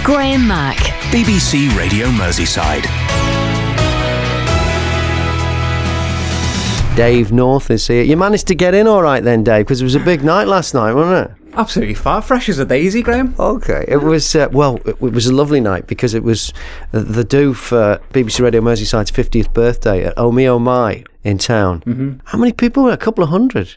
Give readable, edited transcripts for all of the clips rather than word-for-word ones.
Graham Mack. BBC Radio Merseyside. Dave North is here. You managed to get in all right then, Dave, because it was a big night last night, wasn't it? Absolutely fine. Fresh as a daisy, Graham. Okay. It was, it was a lovely night because it was the do for BBC Radio Merseyside's 50th birthday at Oh Me Oh My in town. Mm-hmm. How many people were? A couple of hundred?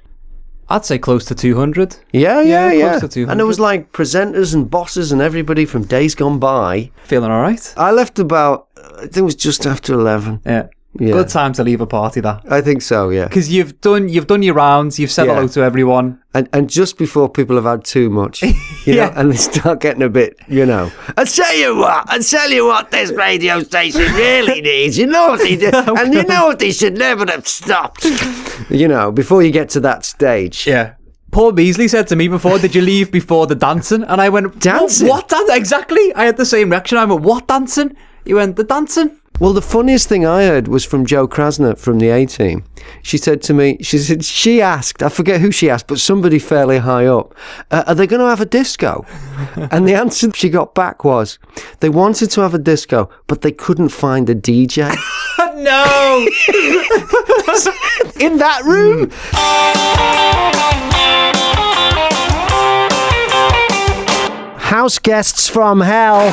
I'd say close to 200. Yeah. Close to 200. And there was like presenters and bosses and everybody from days gone by. Feeling all right? I left about, I think it was just after 11. Yeah. Good time to leave a party, that. I think so, yeah. Because you've done your rounds, you've said hello to everyone. And just before people have had too much, you know, and they start getting a bit, you know. I tell you what this radio station really needs. You know what they do, and you know what they should never have stopped. You know, before you get to that stage. Yeah. Paul Beasley said to me before, did you leave before the dancing? And I went, dancing? What dancing? Exactly. I had the same reaction. I went, what dancing? He went, the dancing? Well, the funniest thing I heard was from Jo Krasner from the A-Team. She said to me, she asked, I forget who she asked, but somebody fairly high up, are they going to have a disco? And the answer she got back was, they wanted to have a disco, but they couldn't find a DJ. No! In that room? House guests from hell.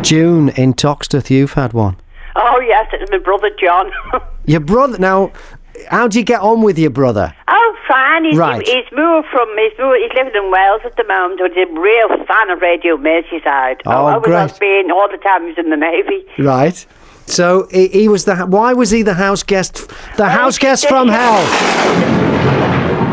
June in Toxteth, you've had one. Oh yes, it's my brother John. Your brother? Now, how do you get on with your brother? Oh, fine. He's right. He's living in Wales at the moment. He's a real fan of Radio Merseyside. Oh, great. Has been all the time. He was in the Navy. Right. So he was why was he the house guest? The house guest from hell.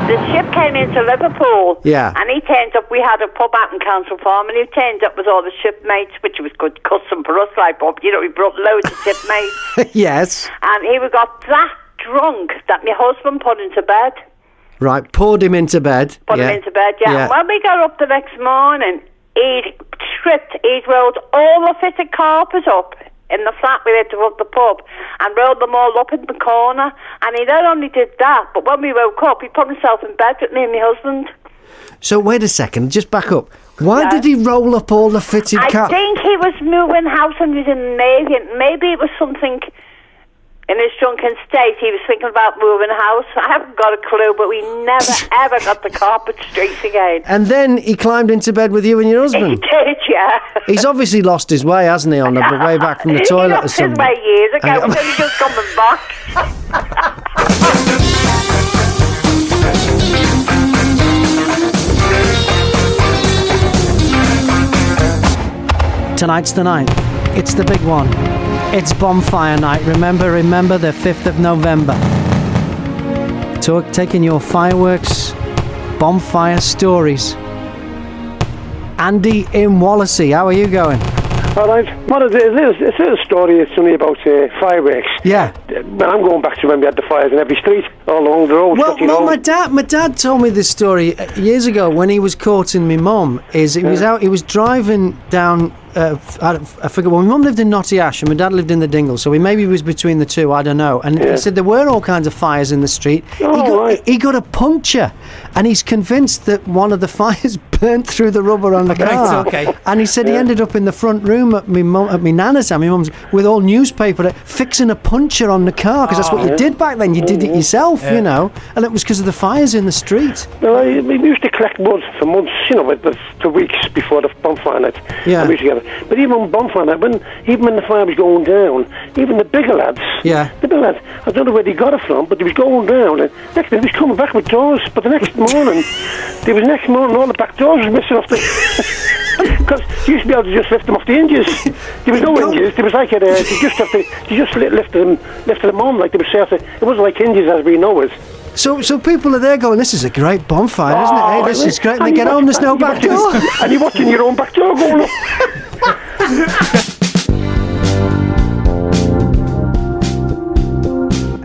The ship came into Liverpool. Yeah. And he turned up. We had a pub out in Council Farm, and he turned up with all the shipmates, which was good custom for us, like Bob. You know, we brought loads of shipmates. Yes. And he got that drunk that my husband put into bed. Right, poured him into bed. Put him into bed, yeah. And when we got up the next morning, he'd rolled all the fitted carpets up in the flat we had above the pub and rolled them all up in the corner. And he not only did that, but when we woke up, he put himself in bed with me and my husband. So wait a second, just back up. Why did he roll up all the fitted carpets? I think he was moving house and he was in the Navy, and maybe it was something in his drunken state. He was thinking about moving house. I haven't got a clue, but we never ever got the carpet straight again. And then he climbed into bed with you and your husband? He did, yeah. He's obviously lost his way, hasn't he, on the way back from the toilet or something? He lost his way years ago. He's only just coming back. Tonight's the night. It's the big one. It's bonfire night. Remember the 5th of November. Taking your fireworks, bonfire stories. Andy in Wallasey, how are you going? All right. Well, it's a little story. It's only about fireworks. Yeah. I'm going back to when we had the fires in every street all along the road. Well, my dad told me this story years ago when he was courting my mum. He was driving down. I forget. Well, my mum lived in Notty Ash and my dad lived in the Dingle, so maybe he was between the two. I don't know. And he said there were all kinds of fires in the street. He got a puncture, and he's convinced that one of the fires burnt through the rubber on the car. Right, okay. And he said he ended up in the front room at my nana's and my mum's with all newspaper fixing a puncture on the car because that's what you did back then. You did it yourself, you know, and it was because of the fires in the street. No, we used to collect mud for months, you know, for weeks before the bonfire night. Yeah. And we used to get it. But even on bonfire night, even when the fire was going down, even the bigger lads, I don't know where they got it from, but they was going down, and next day they was coming back with doors. But the next morning, all the back doors was missing off the. Because you used to be able to just lift them off the hinges. There was no hinges. There was like you just lifted them on like they were surface. It wasn't like hinges as we know it. So people are there going, this is a great bonfire, isn't it? Hey, this is great. And they get home, there's no back door. And you're watching your own back door going up.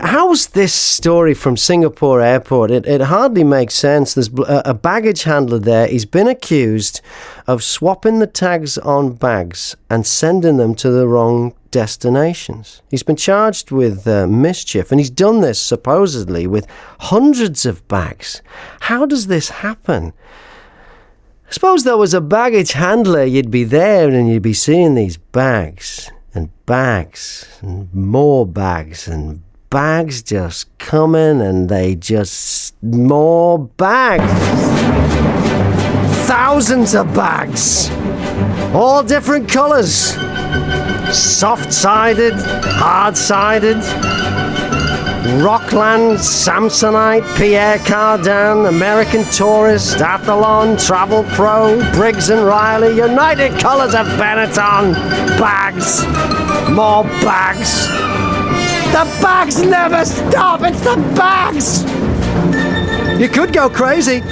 How's this story from Singapore Airport? It hardly makes sense. There's a baggage handler there. He's been accused of swapping the tags on bags and sending them to the wrong destinations. He's been charged with mischief, and he's done this supposedly with hundreds of bags. How does this happen? Suppose there was a baggage handler, you'd be there and you'd be seeing these bags and bags and more bags and bags just coming and they just... more bags. Thousands of bags. All different colours. Soft-sided, hard-sided, Rockland, Samsonite, Pierre Cardin, American Tourist, Athlon, Travel Pro, Briggs & Riley, United Colours of Benetton. Bags. More bags. The bags never stop. It's the bags. You could go crazy.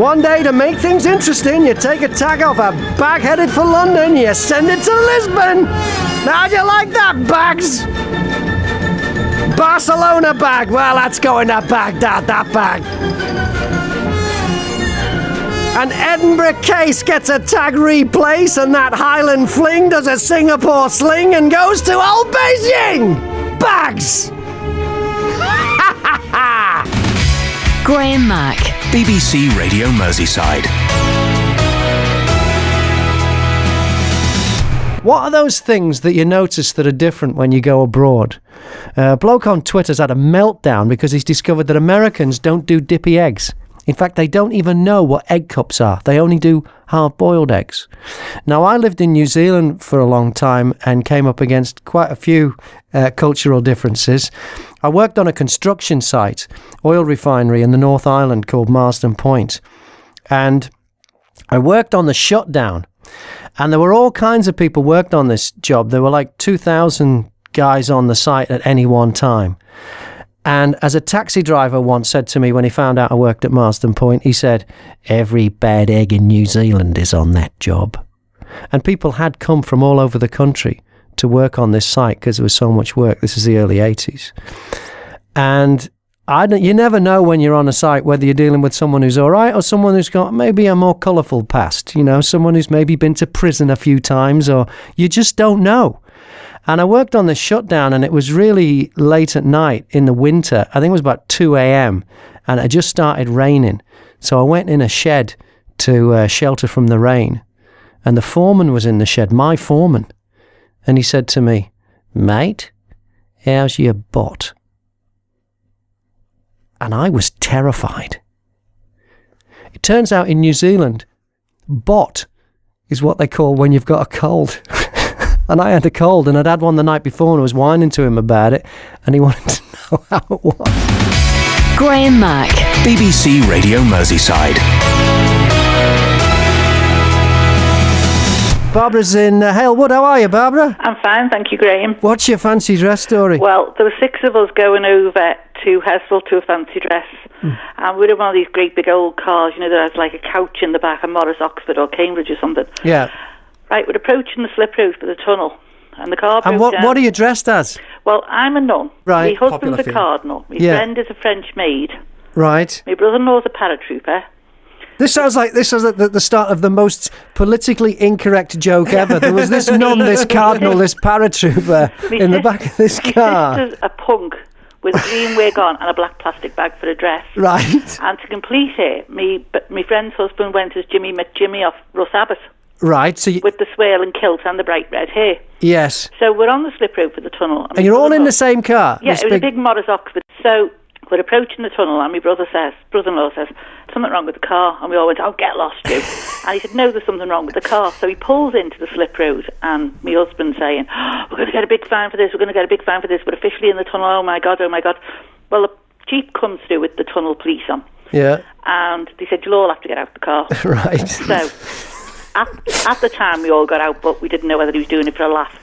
One day, to make things interesting, you take a tag off a bag headed for London, you send it to Lisbon. How'd you like that, bags? Barcelona bag. Well, that's going to Baghdad, that bag. An Edinburgh case gets a tag replace, and that Highland fling does a Singapore sling and goes to old Beijing. Bags. Ha ha ha. Graham Mack, BBC Radio Merseyside. What are those things that you notice that are different when you go abroad? A bloke on Twitter's had a meltdown because he's discovered that Americans don't do dippy eggs. In fact, they don't even know what egg cups are. They only do hard-boiled eggs. Now, I lived in New Zealand for a long time and came up against quite a few cultural differences. I worked on a construction site, oil refinery in the North Island called Marsden Point. And I worked on the shutdown. And there were all kinds of people worked on this job. There were like 2,000 guys on the site at any one time. And as a taxi driver once said to me when he found out I worked at Marsden Point, he said, every bad egg in New Zealand is on that job. And people had come from all over the country to work on this site because there was so much work. This is the early 80s. And you never know when you're on a site whether you're dealing with someone who's all right or someone who's got maybe a more colourful past, someone who's maybe been to prison a few times, or you just don't know. And I worked on the shutdown, and it was really late at night in the winter. I think it was about 2 a.m. and it just started raining. So I went in a shed to shelter from the rain. And the foreman was in the shed, my foreman. And he said to me, mate, how's your bot? And I was terrified. It turns out in New Zealand, bot is what they call when you've got a cold. And I had a cold, and I'd had one the night before, and I was whining to him about it, and he wanted to know how it was. Graham Mack, BBC Radio Merseyside. Barbara's in Halewood. How are you, Barbara? I'm fine, thank you, Graham. What's your fancy dress story? Well, there were 6 of us going over to Hessel to a fancy dress. And we had one of these great big old cars, that has like a couch in the back of Morris, Oxford or Cambridge or something. Yeah. Right, we're approaching the slip road for the tunnel, and the car broke And what are you dressed as? Well, I'm a nun. Right. My husband's a cardinal. My friend is a French maid. Right. My brother-in-law's a paratrooper. This sounds like the start of the most politically incorrect joke ever. There was this nun, this cardinal, this paratrooper in the back of this car. My sister's a punk with a green wig on and a black plastic bag for a dress. Right. And to complete it, my friend's husband went as Jimmy McJimmy off Russ Abbott. Right, so with the swale and kilt and the bright red hair. Yes. So we're on the slip road for the tunnel. And you're all in the same car? Yeah, it was a big Morris Oxford. So we're approaching the tunnel, and my brother-in-law says, something wrong with the car. And we all went, oh, get lost, you. And he said, no, there's something wrong with the car. So he pulls into the slip road, and my husband's saying, we're going to get a big fine for this, we're officially in the tunnel, oh my God. Well, the Jeep comes through with the tunnel police on. Yeah. And they said, you'll all have to get out the car. Right. So at the time we all got out, but we didn't know whether he was doing it for a laugh.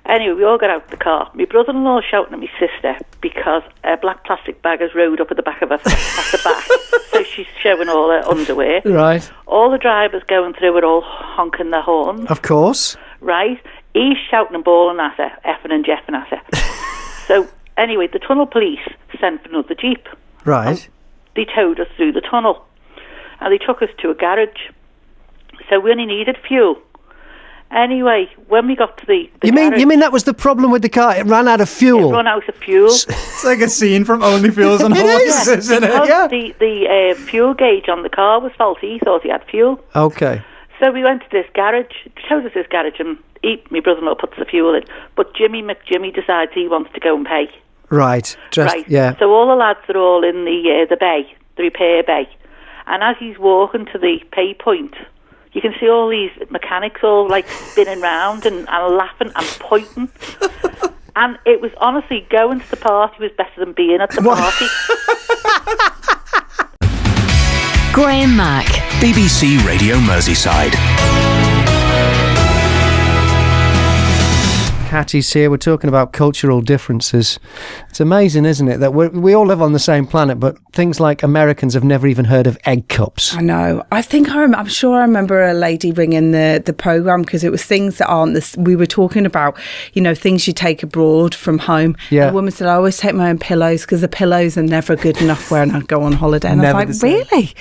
Anyway, we all got out the car. My brother-in-law shouting at my sister because a black plastic bag has rode up at the back of her at the back. So she's showing all her underwear. Right. All the drivers going through it all honking their horns. Of course. Right. He's shouting and bawling at her, effing and jeffing at her. So anyway, the tunnel police sent for another Jeep. Right. They towed us through the tunnel. And they took us to a garage. So we only needed fuel. Anyway, when we got to the You garage, mean that was the problem with the car? It ran out of fuel. it ran out of fuel. It's like a scene from Only Fools and Horses, isn't it? Because the fuel gauge on the car was faulty. He thought he had fuel. Okay. So we went to this garage, showed us this garage, and my brother-in-law puts the fuel in. But Jimmy McJimmy decides he wants to go and pay. Right. Yeah. So all the lads are all in the bay, the repair bay. And as he's walking to the pay point, you can see all these mechanics all like spinning round and laughing and pointing. And it was honestly, going to the party was better than being at the party. Graham Mack, BBC Radio Merseyside. Hattie's here. We're talking about cultural differences. It's amazing, isn't it, that we all live on the same planet, but things like Americans have never even heard of egg cups. I know. I think I'm sure I remember a lady ringing the programme because it was things that aren't this. We were talking about, things you take abroad from home. Yeah. The woman said, I always take my own pillows because the pillows are never good enough when I go on holiday. And I was like, really?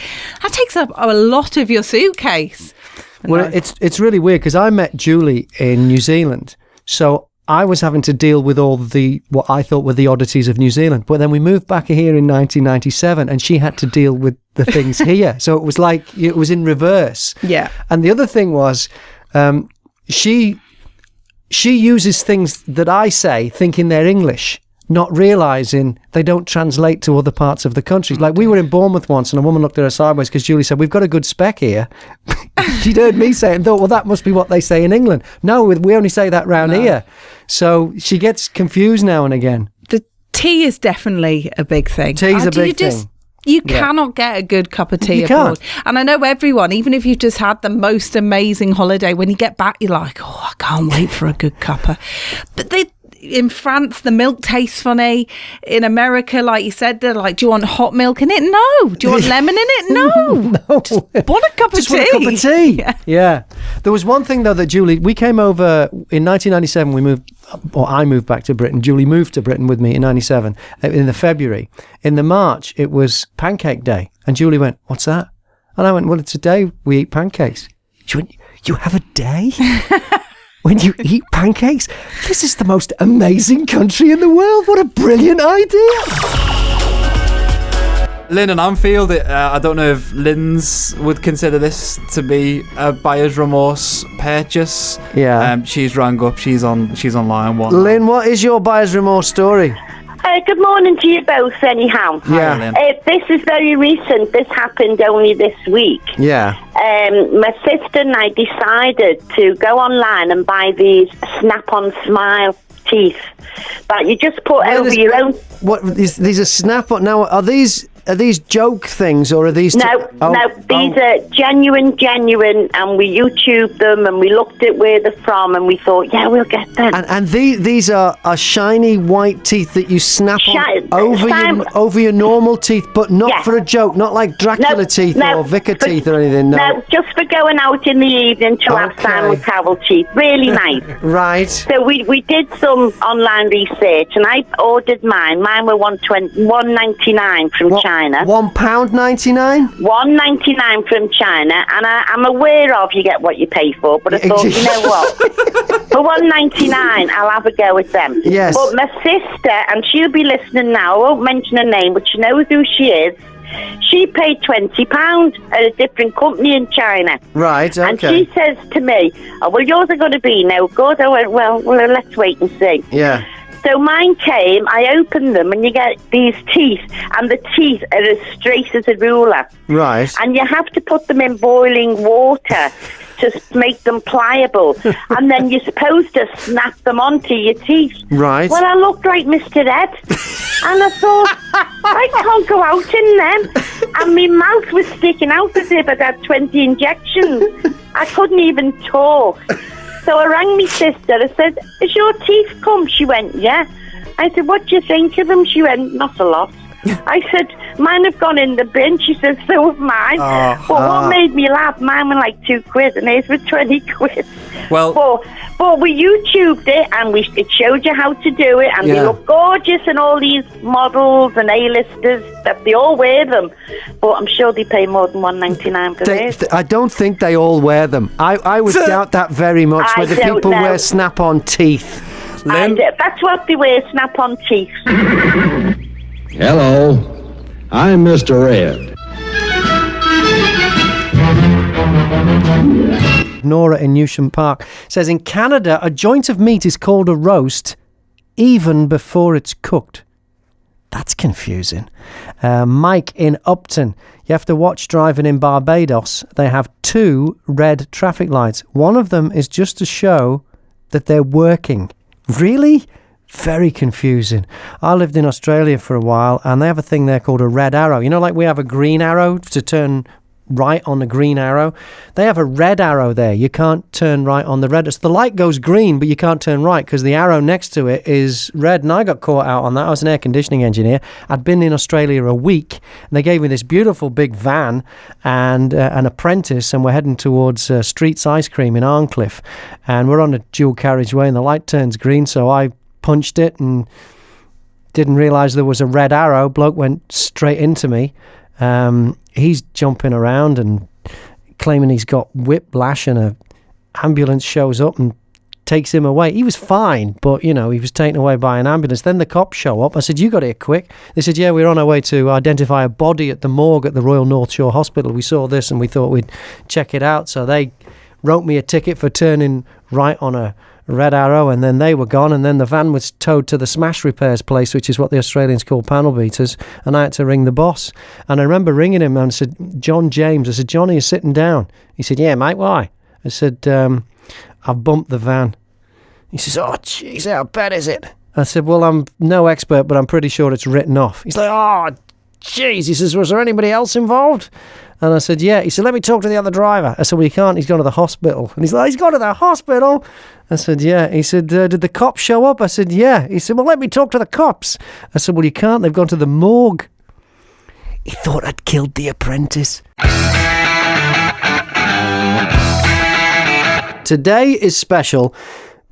That takes up a lot of your suitcase. Well, it's really weird because I met Julie in New Zealand. So I was having to deal with all what I thought were the oddities of New Zealand. But then we moved back here in 1997 and she had to deal with the things here. So it was like, it was in reverse. Yeah. And the other thing was, she uses things that I say thinking they're English, not realising they don't translate to other parts of the country. Like we were in Bournemouth once and a woman looked at her sideways because Julie said, we've got a good spec here. She'd heard me say it and thought, well, that must be what they say in England. No, we only say that round here. So she gets confused now and again. The tea is definitely a big thing. Tea's a big thing. You cannot get a good cup of tea abroad. And I know everyone, even if you've just had the most amazing holiday, when you get back, you're like, I can't wait for a good cuppa. But in France, the milk tastes funny. In America, like you said, they're like, do you want hot milk in it? No. Do you want lemon in it? No. No. Just want a cup of tea. Want a cup of tea. Yeah. There was one thing, though, that Julie, we came over in 1997, I moved back to Britain. Julie moved to Britain with me in 97, in the February. In the March, it was Pancake Day. And Julie went, what's that? And I went, well, it's a day we eat pancakes. She went, you have a day? When you eat pancakes? This is the most amazing country in the world. What a brilliant idea. Lynn and Anfield, I don't know if Lynn's would consider this to be a buyer's remorse purchase. Yeah. She's rang up, she's on line one. Lynn, what is your buyer's remorse story? Good morning to you both, anyhow. Yeah. This is very recent. This happened only this week. Yeah. My sister and I decided to go online and buy these Snap-on Smile teeth that you just put over your own. What? These are Snap-on. Now, are these joke things or are these? No, these are genuine, and we YouTubed them and we looked at where they're from and we thought, yeah, we'll get them. And these are shiny white teeth that you snap on over your normal teeth, but not for a joke, not like Dracula teeth or Vicar teeth or anything. No, just for going out in the evening to have Simon Cowell teeth. Really nice. Right. So we did some online research and I ordered mine. Mine were $1.99 from China. £1.99? $1.99 from China, and I'm aware of you get what you pay for, but I thought, you know what? For $1.99, I'll have a go with them. Yes. But my sister, and she'll be listening now, I won't mention her name, but she knows who she is. She paid £20 at a different company in China. Right, okay. And she says to me, well, yours are going to be no good. I went, well, let's wait and see. Yeah. So mine came, I opened them, and you get these teeth, and the teeth are as straight as a ruler. Right. And you have to put them in boiling water to make them pliable, and then you're supposed to snap them onto your teeth. Right. Well, I looked like Mr. Ed, and I thought, I can't go out in them. And my mouth was sticking out as if I'd had 20 injections. I couldn't even talk. So I rang my sister. I said, has your teeth come? She went, yeah. I said, what do you think of them? She went, not a lot. I said, mine have gone in the bin. She said, so have mine. But what made me laugh, mine were like £2 and theirs were 20 quid. Well, but we YouTubed it and it showed you how to do it, and they look gorgeous, and all these models and A-listers, that they all wear them. But I'm sure they pay more than $1.99 for theirs. I don't think they all wear them. I would doubt that very much, whether people wear snap-on teeth. That's what they wear, snap-on teeth. Hello, I'm Mr. Red. Nora in Newsham Park says, in Canada, a joint of meat is called a roast even before it's cooked. That's confusing. Mike in Upton, you have to watch driving in Barbados. They have 2 red traffic lights. One of them is just to show that they're working. Really? Very confusing. I lived in Australia for a while, and they have a thing there called a red arrow. You know, like we have a green arrow to turn right on the green arrow. They have a red arrow there. You can't turn right on the red. So the light goes green, but you can't turn right because the arrow next to it is red. And I got caught out on that. I was an air conditioning engineer. I'd been in Australia a week, and they gave me this beautiful big van and an apprentice, and we're heading towards Streets Ice Cream in Arncliffe. And we're on a dual carriageway, and the light turns green, so I punched it and didn't realise there was a red arrow. Bloke went straight into me. He's jumping around and claiming he's got whiplash, and an ambulance shows up and takes him away. He was fine, but, you know, he was taken away by an ambulance. Then the cops show up. I said, you got here quick. They said, yeah, we're on our way to identify a body at the morgue at the Royal North Shore Hospital. We saw this and we thought we'd check it out. So they wrote me a ticket for turning right on a red arrow, and then they were gone, and then the van was towed to the smash repairs place, which is what the Australians call panel beaters, and I had to ring the boss. And I remember ringing him and said, John James. I said, Johnny, you're sitting down. He said, yeah, mate, why? I said, I've bumped the van. He says, oh, jeez, how bad is it? I said, well, I'm no expert, but I'm pretty sure it's written off. He's like, oh, jeez. He says, was there anybody else involved? And I said, yeah. He said, let me talk to the other driver. I said, well, you can't. He's gone to the hospital. And he's like, he's gone to the hospital? I said, yeah. He said, did the cops show up? I said, yeah. He said, well, let me talk to the cops. I said, well, you can't. They've gone to the morgue. He thought I'd killed the apprentice. Today is special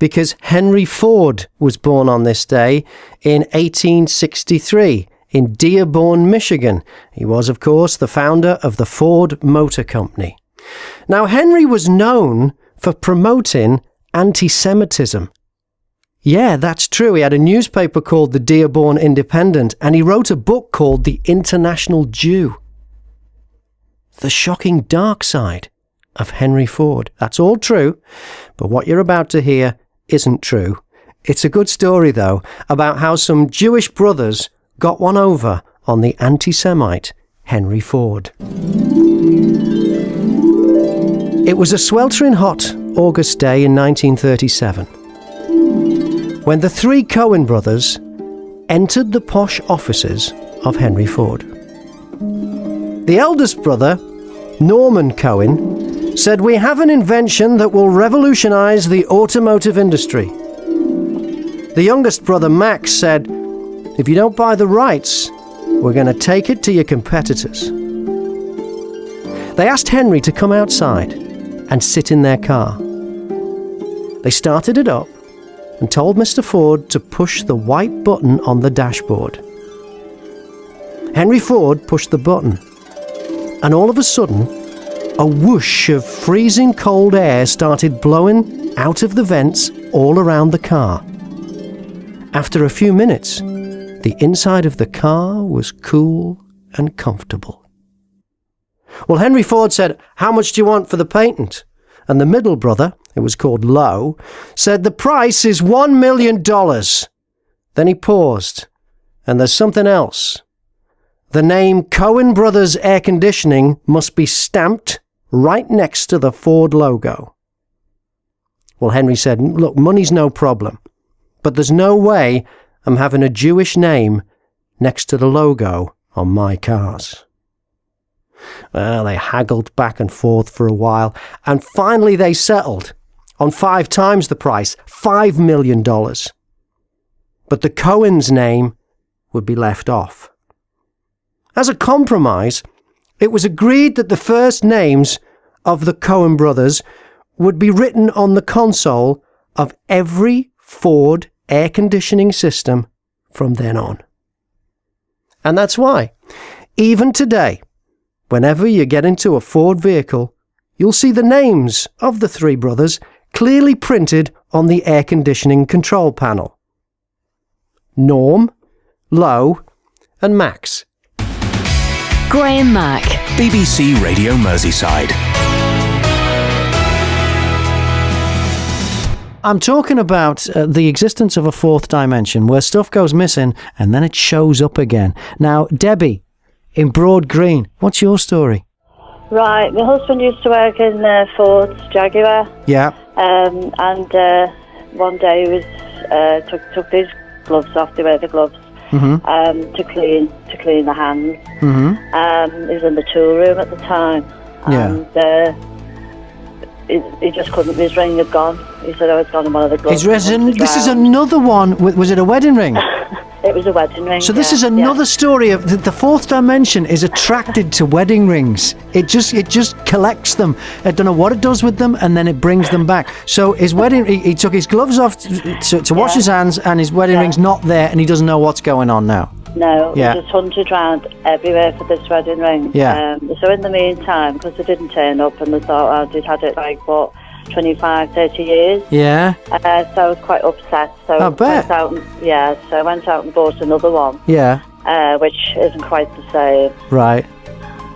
because Henry Ford was born on this day in 1863. In Dearborn, Michigan. He was, of course, the founder of the Ford Motor Company. Now, Henry was known for promoting anti-Semitism. Yeah, that's true. He had a newspaper called the Dearborn Independent, and he wrote a book called The International Jew. The shocking dark side of Henry Ford. That's all true, but what you're about to hear isn't true. It's a good story, though, about how some Jewish brothers got one over on the anti-Semite Henry Ford. It was a sweltering hot August day in 1937 when the 3 Cohen brothers entered the posh offices of Henry Ford. The eldest brother, Norman Cohen, said, we have an invention that will revolutionize the automotive industry. The youngest brother, Max, said, if you don't buy the rights, we're going to take it to your competitors. They asked Henry to come outside and sit in their car. They started it up and told Mr. Ford to push the white button on the dashboard. Henry Ford pushed the button, and all of a sudden, a whoosh of freezing cold air started blowing out of the vents all around the car. After a few minutes, the inside of the car was cool and comfortable. Well, Henry Ford said, how much do you want for the patent? And the middle brother, who was called Lowe, said, the price is $1 million. Then he paused, and there's something else. The name Cohen Brothers Air Conditioning must be stamped right next to the Ford logo. Well, Henry said, look, money's no problem, but there's no way I'm having a Jewish name next to the logo on my cars. Well, they haggled back and forth for a while, and finally they settled on 5 times the price, $5 million. But the Cohen's name would be left off. As a compromise, it was agreed that the first names of the Coen brothers would be written on the console of every Ford air conditioning system from then on. And that's why, even today, whenever you get into a Ford vehicle, you'll see the names of the three brothers clearly printed on the air conditioning control panel. Norm, Low, and Max. Graham Mack, BBC Radio Merseyside. I'm talking about the existence of a fourth dimension where stuff goes missing and then it shows up again. Now, Debbie, in Broad Green, what's your story? Right, my husband used to work in Ford's Jaguar. Yeah. And one day he was took these gloves off. They wear the gloves to clean the hands. He was in the tool room at the time, and he just couldn't. His ring had gone. He said, "Oh, it's gone in one of the gloves." This is another one. Was it a wedding ring? It was a wedding ring. So this is another story of the fourth dimension is attracted to wedding rings. It just collects them. I don't know what it does with them, and then it brings them back. So his wedding, he took his gloves off to wash his hands, and his wedding ring's not there, and he doesn't know what's going on now. No, he just hunted round everywhere for this wedding ring. Yeah. So in the meantime, because they didn't turn up, and they thought, they'd had it like, 25, 30 years. Yeah. So I was quite upset. So I bet. I went out and bought another one. Yeah. Which isn't quite the same. Right.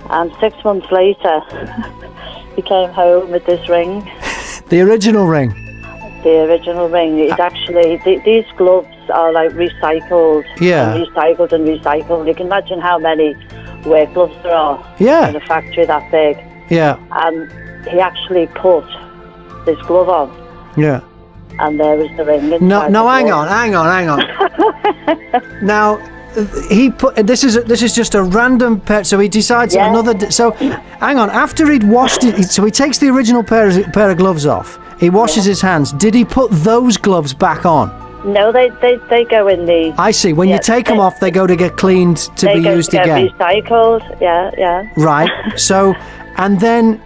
And 6 months later, he came home with this ring. The original ring. The original ring. It's actually, these gloves are like recycled. Yeah. And recycled and recycled. You can imagine how many work gloves there are. Yeah. In a factory that big. Yeah. And he actually put this glove on. Yeah. And there was the ring. No, hang on. Now, he put this is just a random pair. So he decides another. So, hang on. After he'd washed it, so he takes the original pair of gloves off. He washes his hands. Did he put those gloves back on? No, they go in the. I see. When you take them off, they go to get cleaned to be used again. Recycled. Yeah. Right. So, and then,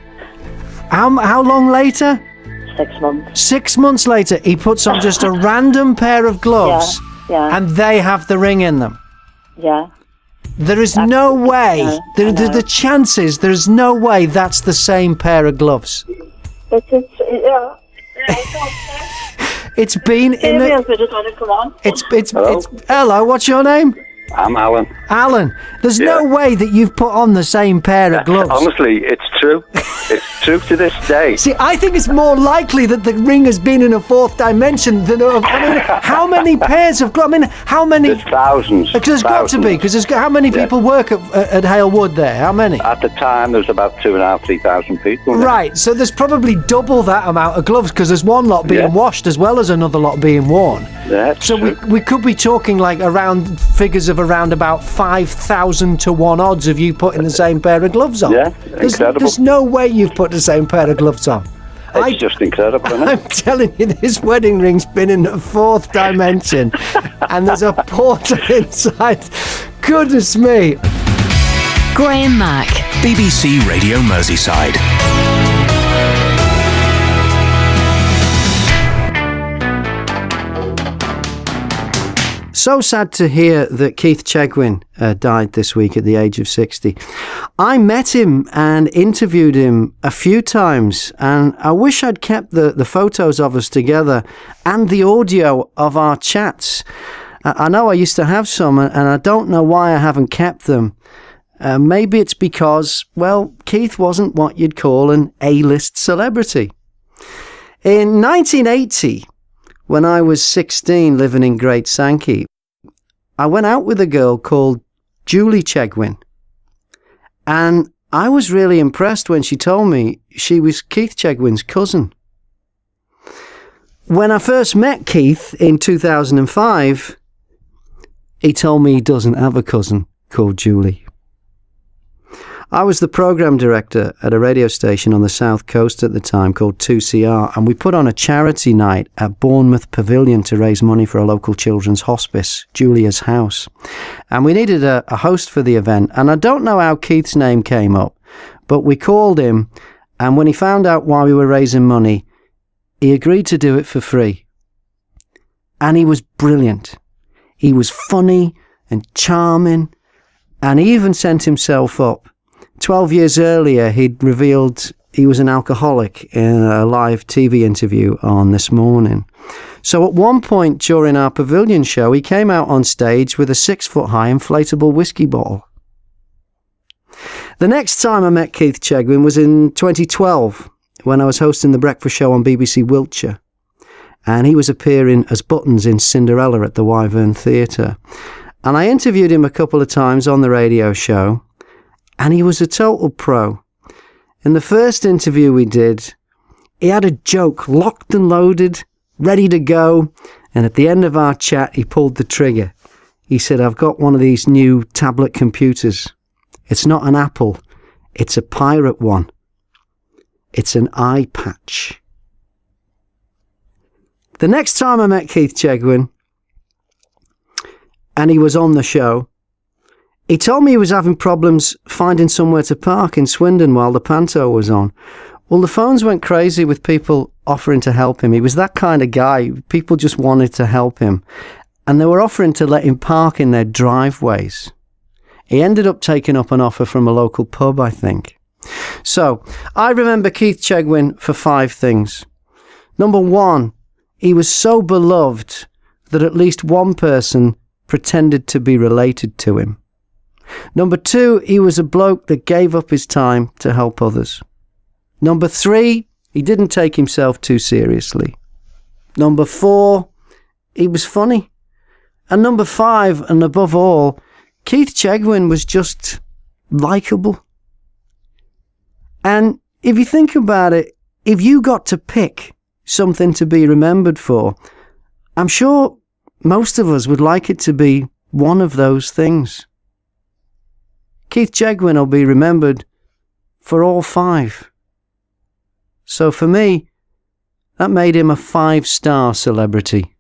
how long later? 6 months. 6 months later, he puts on just a random pair of gloves, and they have the ring in them. Yeah. There is no way. The chances. There's no way that's the same pair of gloves. It's been in the. It's. Hello. What's your name? I'm Alan. Alan, there's no way that you've put on the same pair of gloves. Honestly, it's true. It's true to this day. See, I think it's more likely that the ring has been in a fourth dimension than. How many pairs of gloves? How many? There's thousands. Because there's got to be. Because how many people work at Hale Wood there? How many? At the time, there was about 2,500, 3,000 people. Right. So there's probably double that amount of gloves because there's one lot being washed as well as another lot being worn. That's so true. we could be talking like around figures of around about 5,000 to 1 odds of you putting the same pair of gloves on. Yeah, incredible. There's no way you've put the same pair of gloves on. It's just incredible, isn't it? I'm telling you, this wedding ring's been in the fourth dimension and there's a portal inside. Goodness me. Graham Mack, BBC Radio Merseyside. So sad to hear that Keith Chegwin died this week at the age of 60. I met him and interviewed him a few times, and I wish I'd kept the photos of us together and the audio of our chats. I know I used to have some, and I don't know why I haven't kept them. Maybe it's because, well, Keith wasn't what you'd call an A-list celebrity. In 1980, when I was 16 living in Great Sankey, I went out with a girl called Julie Chegwin. And I was really impressed when she told me she was Keith Chegwin's cousin. When I first met Keith in 2005, he told me he doesn't have a cousin called Julie. I was the program director at a radio station on the south coast at the time called 2CR, and we put on a charity night at Bournemouth Pavilion to raise money for a local children's hospice, Julia's House. And we needed a host for the event, and I don't know how Keith's name came up, but we called him, and when he found out why we were raising money, he agreed to do it for free. And he was brilliant. He was funny and charming, and he even sent himself up. 12 years earlier, he'd revealed he was an alcoholic in a live TV interview on This Morning. So at one point during our pavilion show, he came out on stage with a 6-foot-high inflatable whiskey bottle. The next time I met Keith Chegwin was in 2012, when I was hosting the breakfast show on BBC Wiltshire. And he was appearing as Buttons in Cinderella at the Wyvern Theatre. And I interviewed him a couple of times on the radio show, and he was a total pro. In the first interview we did, he had a joke locked and loaded, ready to go, and at the end of our chat, he pulled the trigger. He said, "I've got one of these new tablet computers. It's not an Apple, it's a pirate one. It's an eye patch." The next time I met Keith Chegwin, and he was on the show, he told me he was having problems finding somewhere to park in Swindon while the panto was on. Well, the phones went crazy with people offering to help him. He was that kind of guy. People just wanted to help him. And they were offering to let him park in their driveways. He ended up taking up an offer from a local pub, I think. So, I remember Keith Chegwin for 5 things. Number 1, he was so beloved that at least one person pretended to be related to him. Number 2, he was a bloke that gave up his time to help others. Number 3, he didn't take himself too seriously. Number 4, he was funny. And number 5, and above all, Keith Chegwin was just likeable. And if you think about it, if you got to pick something to be remembered for, I'm sure most of us would like it to be one of those things. Keith Chegwin will be remembered for all 5. So for me, that made him a 5-star celebrity.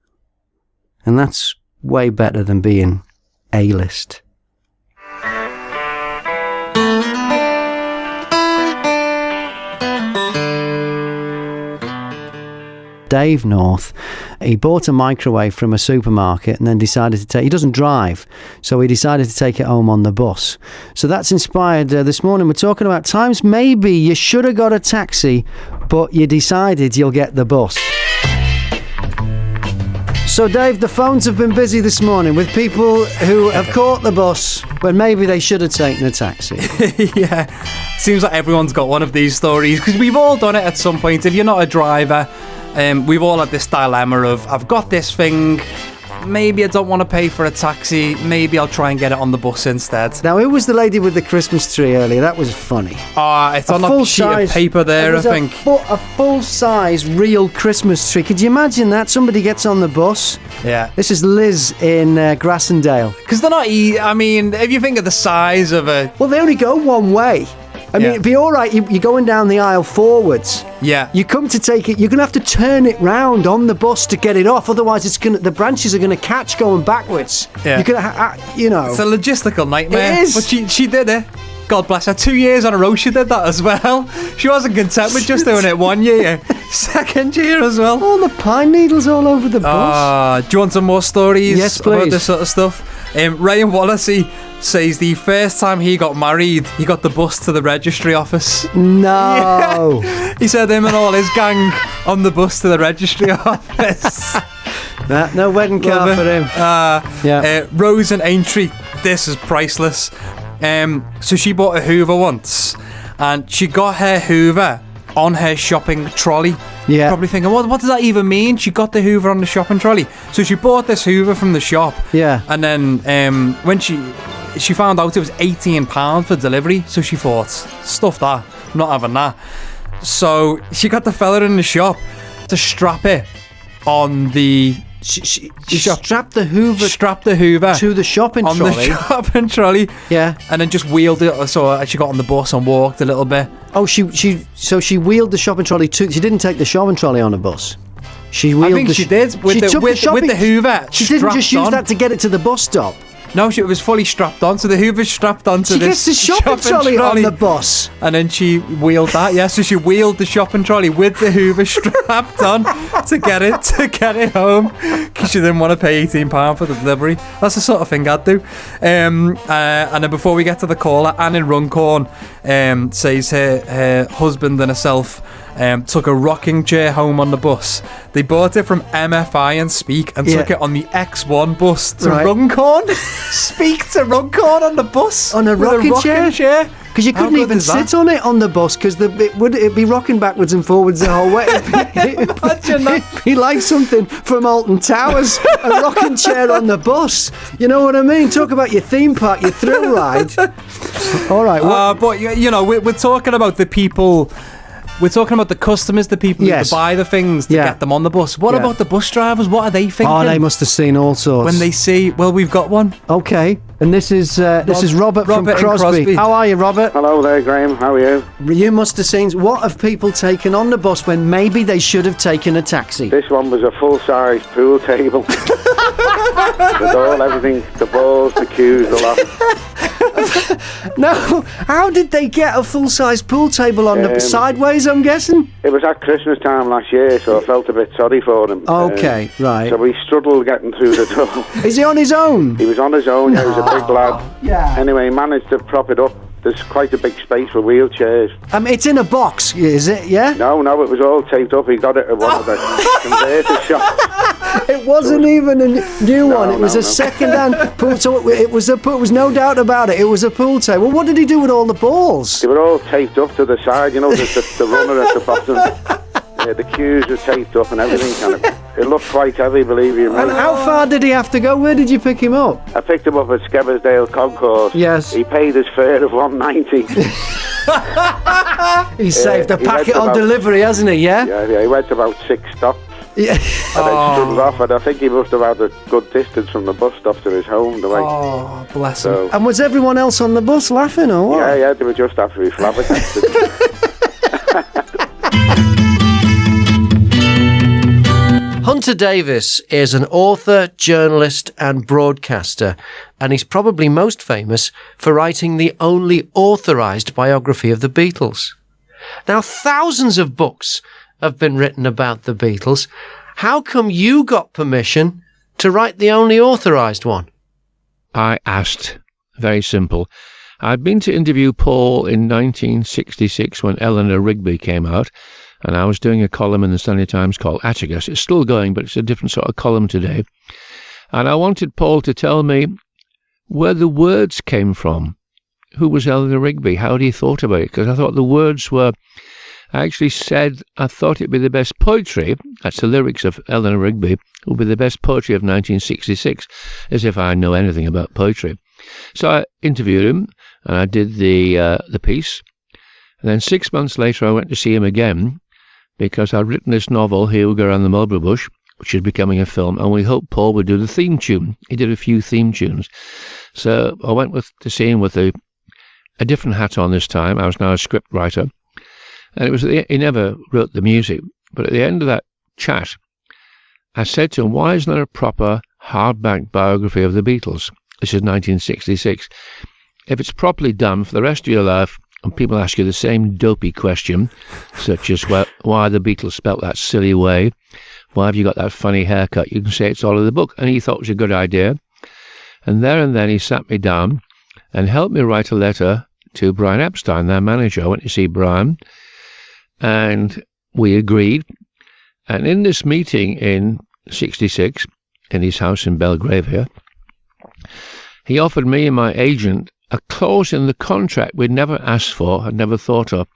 And that's way better than being A-list. Dave North, he bought a microwave from a supermarket and then decided to take, he doesn't drive, so he decided to take it home on the bus. So that's inspired this morning. We're talking about times maybe you should have got a taxi, but you decided you'll get the bus. So Dave, the phones have been busy this morning with people who have caught the bus when maybe they should have taken a taxi. Yeah, seems like everyone's got one of these stories, because we've all done it at some point. If you're not a driver, we've all had this dilemma of, I've got this thing, maybe I don't want to pay for a taxi, maybe I'll try and get it on the bus instead. Now, who was the lady with the Christmas tree earlier? That was funny. It's on a sheet of paper there, I think. A full-size real Christmas tree. Could you imagine that? Somebody gets on the bus. Yeah. This is Liz in Grassendale. Because they're not, I mean, if you think of the size of a... Well, they only go one way. I mean, it'd be all right. You're going down the aisle forwards. Yeah. You come to take it. You're going to have to turn it round on the bus to get it off. Otherwise, the branches are going to catch going backwards. Yeah. You're going to, It's a logistical nightmare. It is. But she did it. God bless her. 2 years in a row she did that as well. She wasn't content with just doing it 1 year. Second year as well. All the pine needles all over the bus. Do you want some more stories? Yes, please. About this sort of stuff? Ryan Wallacey says the first time he got married, he got the bus to the registry office. No. Yeah. He said him and all his gang on the bus to the registry office. No wedding car for him. Rose in Aintree, this is priceless. So she bought a Hoover once, and she got her Hoover on her shopping trolley. Yeah. Probably thinking, what does that even mean? She got the Hoover on the shopping trolley. So she bought this Hoover from the shop. Yeah. And then when she found out it was £18 for delivery, so she thought, stuff that, I'm not having that. So she got the fella in the shop to strap it on the She strapped the Hoover to the shopping on trolley. the shopping trolley. Yeah, and then just wheeled it. So she got on the bus and walked a little bit. Oh, she wheeled the shopping trolley to. She didn't take the shopping trolley on a bus. She wheeled. I think she did with the Hoover. She didn't just use that to get it to the bus stop. No, it was fully strapped on. So the Hoover's strapped onto this. She gets the shopping trolley on the bus. And then she wheeled that. Yeah, so she wheeled the shopping trolley with the Hoover strapped on to get it home because she didn't want to pay £18 for the delivery. That's the sort of thing I'd do. And then before we get to the caller, Anne in Runcorn says her husband and herself took a rocking chair home on the bus. They bought it from MFI and Speak and took it on the X1 bus to Runcorn. Speak to Runcorn on the bus on a rocking chair. Because you couldn't even sit on it on the bus because it'd be rocking backwards and forwards the whole way. It'd be like something from Alton Towers, a rocking chair on the bus. You know what I mean? Talk about your theme park, your thrill ride. All right. But we're talking about the people. We're talking about the customers, the people who buy the things to get them on the bus. What about the bus drivers? What are they thinking? Oh, they must have seen all sorts. When they see, well, we've got one. Okay, and this is Robert from Crosby. How are you, Robert? Hello there, Graham. How are you? You must have seen. What have people taken on the bus when maybe they should have taken a taxi? This one was a full-size pool table. With everything, the balls, the cues, the lot. No, how did they get a full-size pool table on the sideways, I'm guessing? It was at Christmas time last year, so I felt a bit sorry for him. Okay, right. So we struggled getting through the door. Is he on his own? He was on his own, he was a big lad. Yeah. Anyway, he managed to prop it up. There's quite a big space for wheelchairs. It's in a box, is it, yeah? No, it was all taped up. He got it at one of the converter shops. It wasn't even a new one. It was a second-hand pool. So it was no doubt about it. It was a pool table. Well, what did he do with all the balls? They were all taped up to the side. You know, the runner at the bottom. The cues were taped up and everything. It looked quite heavy, believe you me. And how far did he have to go? Where did you pick him up? I picked him up at Skeversdale Concourse. Yes. He paid his fare of $1.90. He saved a packet on delivery, hasn't he? Yeah. Yeah. He went about 6 stops. Yeah. And then stood off, and I think he must have had a good distance from the bus stop to his home. Oh, bless him. And was everyone else on the bus laughing or what? Yeah, they were just absolutely flabbergasted. Hunter Davies is an author, journalist and broadcaster, and he's probably most famous for writing the only authorised biography of the Beatles. Now, thousands of books have been written about the Beatles. How come you got permission to write the only authorised one? I asked. Very simple. I'd been to interview Paul in 1966 when Eleanor Rigby came out, and I was doing a column in the Sunday Times called Atticus. It's still going, but it's a different sort of column today. And I wanted Paul to tell me where the words came from. Who was Eleanor Rigby? How had he thought about it? Because I thought the words were... I actually said I thought it'd be the best poetry, that's the lyrics of Eleanor Rigby, would be the best poetry of 1966, as if I know anything about poetry. So I interviewed him, and I did the piece. And then 6 months later I went to see him again, because I'd written this novel, Hugo and the Mulberry Bush, which is becoming a film, and we hoped Paul would do the theme tune. He did a few theme tunes. So I went to see him with a different hat on this time. I was now a script writer. And he never wrote the music. But at the end of that chat, I said to him, why isn't there a proper hardback biography of the Beatles? This is 1966. If it's properly done for the rest of your life, and people ask you the same dopey question, such as why the Beatles spelt that silly way, why have you got that funny haircut, you can say it's all in the book. And he thought it was a good idea. And then he sat me down and helped me write a letter to Brian Epstein, their manager. I went to see Brian, and we agreed. And in this meeting in 66, in his house in Belgravia, he offered me and my agent a clause in the contract we'd never asked for, had never thought of,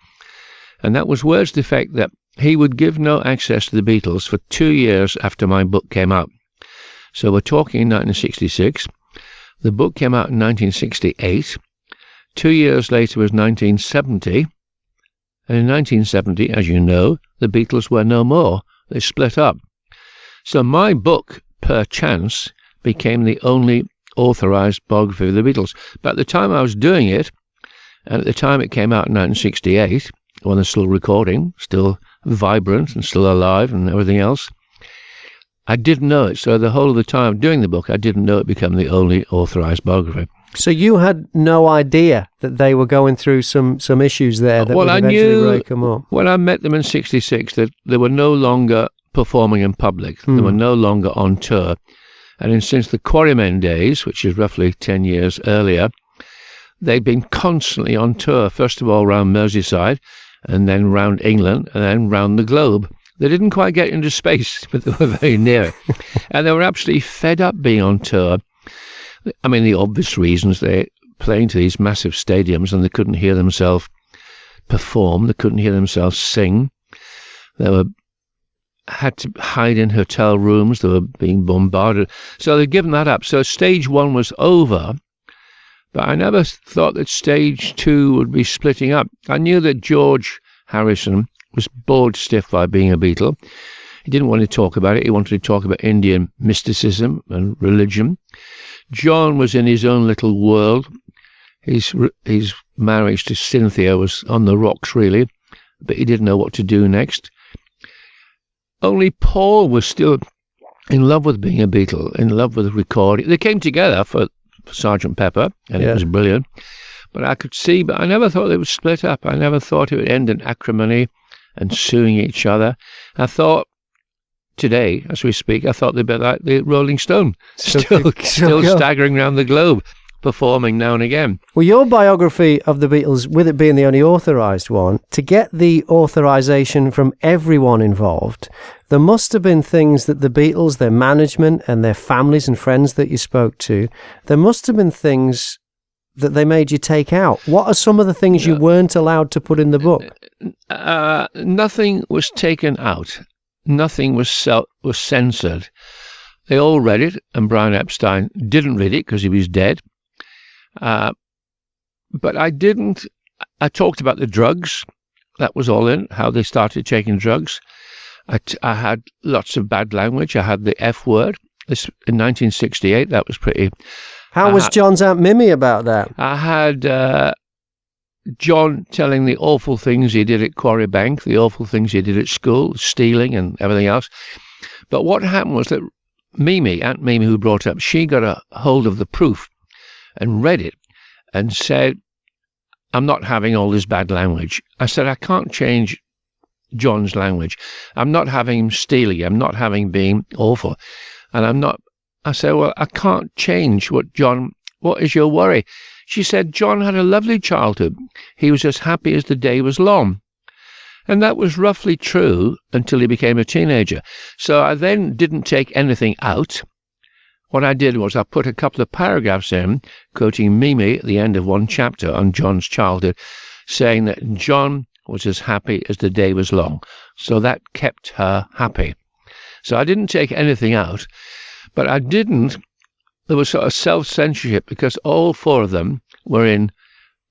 and that was words to the effect that he would give no access to the Beatles for 2 years after my book came out. So we're talking in 1966. The book came out in 1968. 2 years later was 1970. And in 1970, as you know, the Beatles were no more. They split up. So my book perchance became the only authorised biography of the Beatles. But at the time I was doing it, and at the time it came out in 1968, when they're still recording, still vibrant and still alive and everything else, I didn't know it. So the whole of the time doing the book, I didn't know it became the only authorised biography. So you had no idea that they were going through some issues there that would eventually break them up? When I met them in 1966 that they were no longer performing in public. They were no longer on tour. And since the Quarrymen days, which is roughly 10 years earlier, they'd been constantly on tour, first of all around Merseyside, and then round England, and then round the globe. They didn't quite get into space, but they were very near it. And they were absolutely fed up being on tour. I mean, the obvious reasons, they're playing to these massive stadiums and they couldn't hear themselves perform, they couldn't hear themselves sing. They had to hide in hotel rooms, they were being bombarded. So they'd given that up. So stage one was over, but I never thought that stage two would be splitting up. I knew that George Harrison was bored stiff by being a Beatle. He didn't want to talk about it. He wanted to talk about Indian mysticism and religion. John was in his own little world. His marriage to Cynthia was on the rocks, really, but he didn't know what to do next. Only Paul was still in love with being a Beatle, in love with recording. They came together for Sgt. Pepper, and it was brilliant. But I could see, but I never thought they would split up. I never thought it would end in acrimony and suing each other. I thought, today, as we speak, I thought they'd be like the Rolling Stone, still staggering around the globe, performing now and again. Well, your biography of the Beatles, with it being the only authorised one, to get the authorisation from everyone involved, there must have been things that the Beatles, their management and their families and friends that you spoke to, there must have been things that they made you take out. What are some of the things you weren't allowed to put in the book? Nothing was taken out. Nothing was censored. They all read it, and Brian Epstein didn't read it because he was dead. But I didn't. I talked about the drugs. That was all in, how they started taking drugs. I had lots of bad language. I had the F word. In 1968, that was pretty... How was John's Aunt Mimi about that? I had John telling the awful things he did at Quarry Bank, the awful things he did at school, stealing and everything else. But what happened was that Mimi, Aunt Mimi, who brought up, she got a hold of the proof and read it and said, I'm not having all this bad language. I said, I can't change John's language. I'm not having him stealing. I'm not having being awful. And I said, well, I can't change what is your worry? She said, John had a lovely childhood. He was as happy as the day was long. And that was roughly true until he became a teenager. So I then didn't take anything out. What I did was I put a couple of paragraphs in, quoting Mimi at the end of one chapter on John's childhood, saying that John was as happy as the day was long. So that kept her happy. So I didn't take anything out, but I didn't. There was sort of self-censorship because all four of them were in,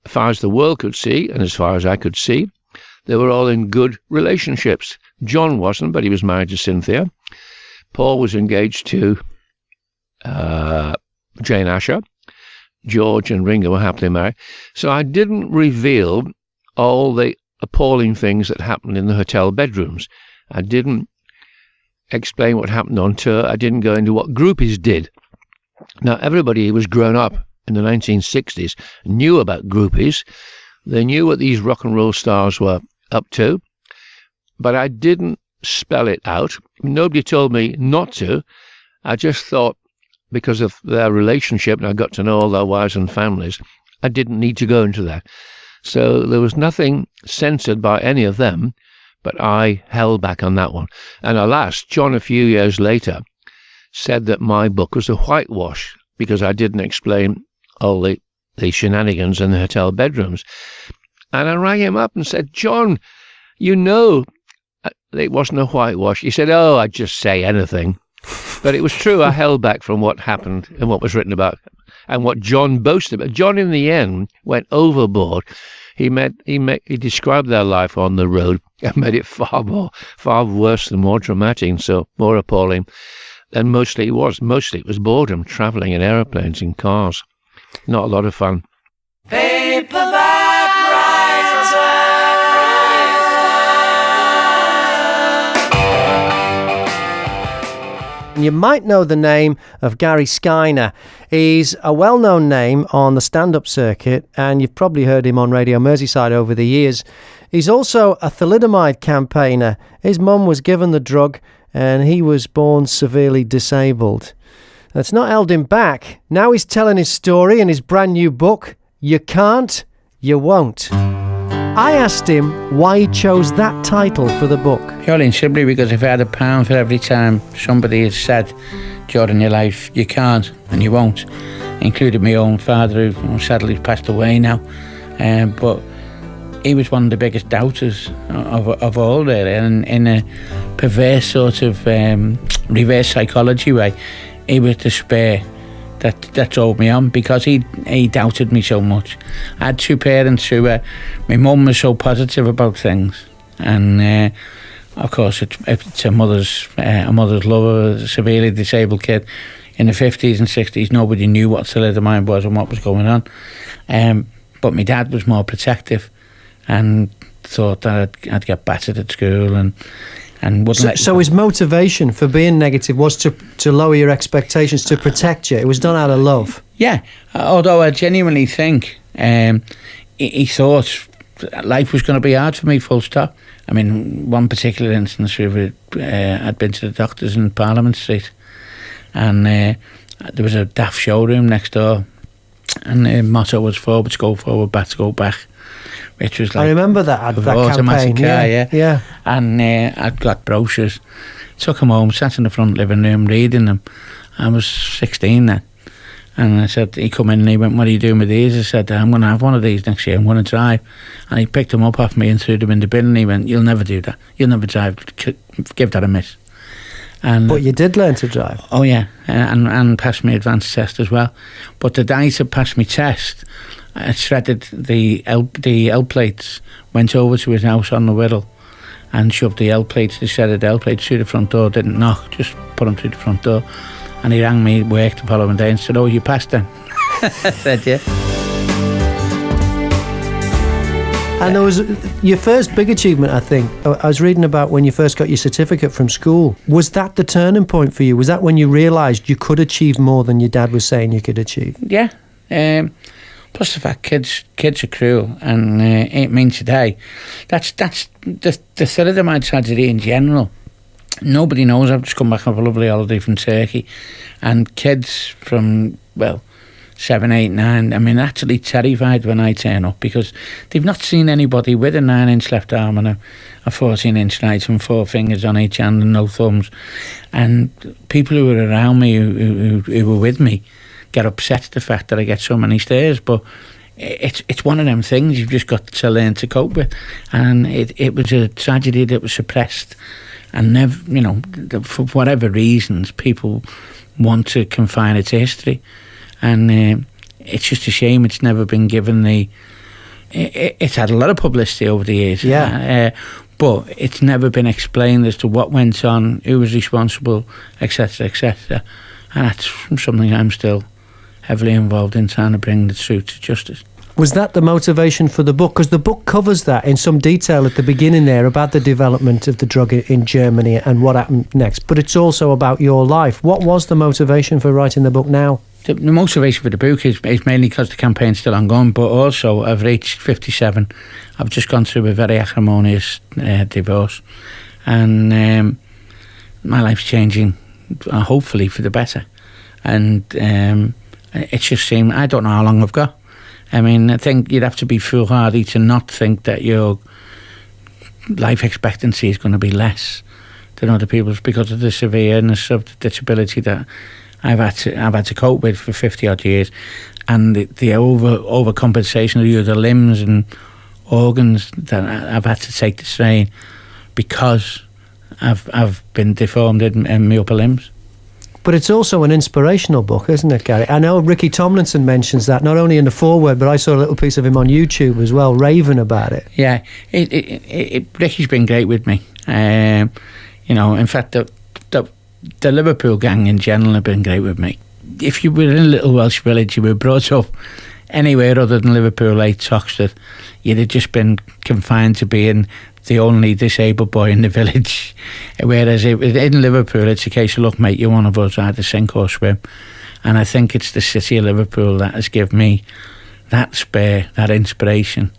as far as the world could see, and as far as I could see, they were all in good relationships. John wasn't, but he was married to Cynthia. Paul was engaged to Jane Asher. George and Ringo were happily married. So I didn't reveal all the appalling things that happened in the hotel bedrooms. I didn't explain what happened on tour. I didn't go into what groupies did. Now, everybody who was grown up in the 1960s knew about groupies. They knew what these rock and roll stars were up to, but I didn't spell it out. Nobody told me not to. I just thought, because of their relationship, and I got to know all their wives and families, I didn't need to go into that. So there was nothing censored by any of them, but I held back on that one. And alas, John, a few years later, said that my book was a whitewash because I didn't explain all the shenanigans in the hotel bedrooms. And I rang him up and said, John, you know it wasn't a whitewash. He said, oh, I'd just say anything. But it was true. I held back from what happened and what was written about and what John boasted about. John, in the end, went overboard. He described their life on the road and made it far worse and more dramatic, and so more appalling. then mostly it was boredom, travelling in aeroplanes and cars. Not a lot of fun. You might know the name of Gary Skyner. He's a well-known name on the stand-up circuit, and you've probably heard him on Radio Merseyside over the years. He's also a thalidomide campaigner. His mum was given the drug, and he was born severely disabled. That's not held him back. Now he's telling his story in his brand new book, You Can't, You Won't. I asked him why he chose that title for the book. Purely and simply because if I had £1 for every time somebody has said during your life, you can't and you won't, including my own father, who sadly passed away now, but he was one of the biggest doubters of all there, and in a perverse sort of reverse psychology way, he was despair that drove me on, because he doubted me so much. I had two parents who my mum was so positive about things, and of course it's a mother's love of a severely disabled kid. In the 50s and 60s, nobody knew what thalidomide was and what was going on, but my dad was more protective and thought that I'd get battered at school and wouldn't so his motivation for being negative was to lower your expectations, to protect you. It was done out of love. Yeah, although I genuinely think he thought life was going to be hard for me, full stop. I mean, one particular instance, I'd been to the doctors in Parliament Street, and there was a daft showroom next door, and the motto was forwards go forward, backs go back. Which was like, I remember that campaign. Yeah. And I'd got brochures, took them home, sat in the front living room reading them. I was 16 then, and I said, he come in and he went, "What are you doing with these?" I said, "I'm going to have one of these next year. I'm going to drive." And he picked them up off me and threw them in the bin, and he went, "You'll never do that. You'll never drive. Give that a miss." And but you did learn to drive. Oh yeah, and passed my advanced test as well. But the day to pass my test, I shredded the L plates, went over to his house on the Wirral and shoved the shredded L plates through the front door, didn't knock, just put them through the front door. And he rang me at work the following day and said, "Oh, you passed then?" I said, "Yeah." And there was your first big achievement, I think. I was reading about when you first got your certificate from school. Was that the turning point for you? Was that when you realised you could achieve more than your dad was saying you could achieve? Yeah. Plus the fact kids are cruel, and it means today. That's the thalidomide tragedy in general. Nobody knows. I've just come back off a lovely holiday from Turkey, and kids from 7, 8, 9, I mean, actually terrified when I turn up, because they've not seen anybody with a 9-inch left arm and a 14-inch right and 4 fingers on each hand and no thumbs. And people who were around me, who were with me, get upset at the fact that I get so many stares. But it's one of them things you've just got to learn to cope with. And it was a tragedy that was suppressed. And never, for whatever reasons, people want to confine it to history. And it's just a shame it's never been given it's had a lot of publicity over the years. Yeah. But it's never been explained as to what went on, who was responsible, etc., etc. And that's something I'm still heavily involved in, trying to bring the truth to justice. Was that the motivation for the book? Because the book covers that in some detail at the beginning there, about the development of the drug in Germany and what happened next. But it's also about your life. What was the motivation for writing the book now? The motivation for the book is mainly because the campaign's still ongoing, but also I've reached 57. I've just gone through a very acrimonious divorce, and my life's changing, hopefully for the better. And it's just seemed, I don't know how long I've got. I mean, I think you'd have to be foolhardy to not think that your life expectancy is going to be less than other people's, because of the severeness of the disability that I've had to cope with for 50 odd years, and the overcompensation of the other limbs and organs that I've had to take the strain because I've been deformed in my upper limbs. But it's also an inspirational book, isn't it, Gary? I know Ricky Tomlinson mentions that, not only in the foreword, but I saw a little piece of him on YouTube as well, raving about it. Yeah, Ricky's been great with me. In fact, the Liverpool gang in general have been great with me. If you were in a little Welsh village, you were brought up anywhere other than Liverpool, 8 Oxford, you'd have just been confined to being the only disabled boy in the village. Whereas in Liverpool, it's a case of, look, mate, you're one of us, either sink or swim. And I think it's the city of Liverpool that has given me that spare, that inspiration.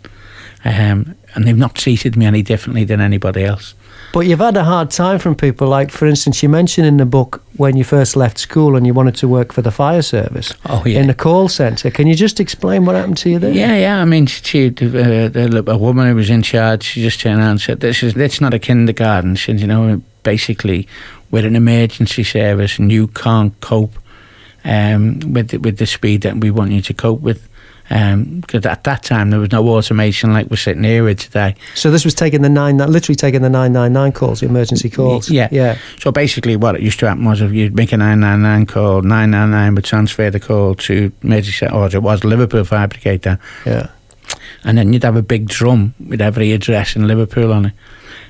And they've not treated me any differently than anybody else. But you've had a hard time from people, like, for instance, you mentioned in the book when you first left school and you wanted to work for the fire service in a call centre. Can you just explain what happened to you there? Yeah. I mean, a woman who was in charge, she just turned around and said, it's not a kindergarten. She said, basically, we're an emergency service and you can't cope with the speed that we want you to cope with. Because at that time there was no automation like we're sitting here with today. So this was literally taking the 999 calls, the emergency calls. Yeah. So basically, what it used to happen was if you'd make a 999 call, 999 would transfer the call to Merseyside, or it was Liverpool Fire Brigade then. Yeah. And then you'd have a big drum with every address in Liverpool on it,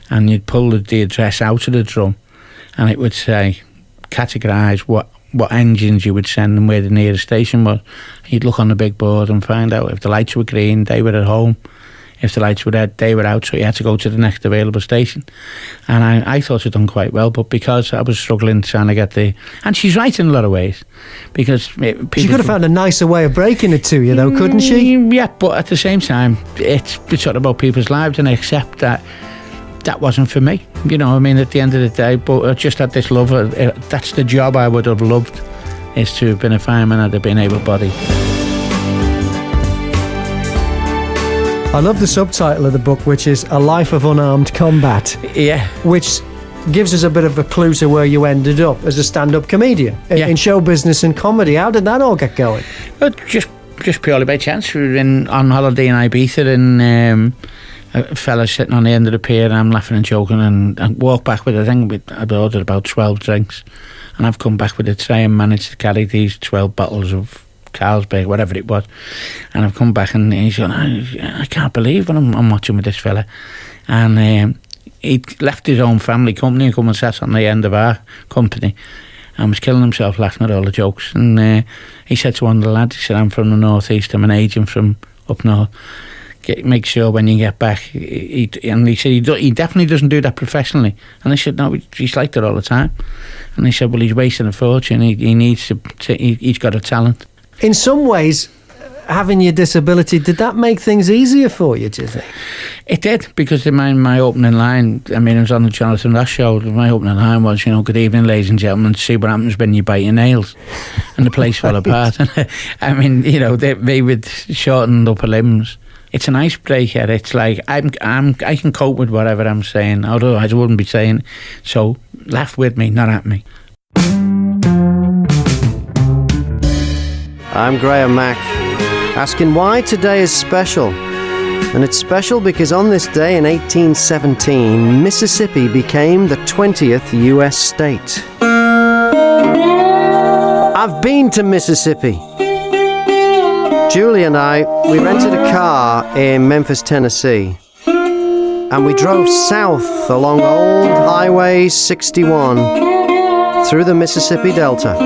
and you'd pull the address out of the drum, and it would say, categorise what engines you would send and where the nearest station was. You'd look on the big board and find out if the lights were green, they were at home. If the lights were red, they were out, so you had to go to the next available station. And I thought I'd done quite well, but because I was struggling trying to get the... And she's right in a lot of ways, because... She could have found a nicer way of breaking it to you, though, couldn't she? Yeah, but at the same time, it's sort of about people's lives, and I accept that wasn't for me. At the end of the day, but I just had this love. That's the job I would have loved, is to have been a fireman and have been able-bodied. I love the subtitle of the book, which is A Life of Unarmed Combat. Yeah. Which gives us a bit of a clue to where you ended up as a stand-up comedian in show business and comedy. How did that all get going? Well, just purely by chance. We were on holiday in Ibiza, and a fella sitting on the end of the pier, and I'm laughing and joking, and walk back with, I think I'd ordered about 12 drinks, and I've come back with a tray and managed to carry these 12 bottles of Carlsberg, whatever it was, and I've come back, and he's going, I can't believe what I'm watching with this fella. And he'd left his own family company and come and sat on the end of our company and was killing himself laughing at all the jokes. And he said to one of the lads, he said, I'm from the North East, I'm an agent from up north, make sure when you get back. And he said he definitely doesn't do that professionally. And I said, no, he's like that all the time. And he said, well, he's wasting a fortune, he needs to he's got a talent. In some ways, having your disability, did that make things easier for you, do you think? It did, because in my opening line, I mean, it was on the Jonathan Ross show, my opening line was, good evening, ladies and gentlemen, see what happens when you bite your nails. And the place fell apart. I mean, they with shortened upper limbs. It's an icebreaker. It's like, I can cope with whatever I'm saying, otherwise I wouldn't be saying it. So laugh with me, not at me. I'm Graham Mack, asking why today is special. And it's special because on this day in 1817, Mississippi became the 20th US state. I've been to Mississippi. Julie and I, we rented a car in Memphis, Tennessee. And we drove south along old Highway 61 through the Mississippi Delta,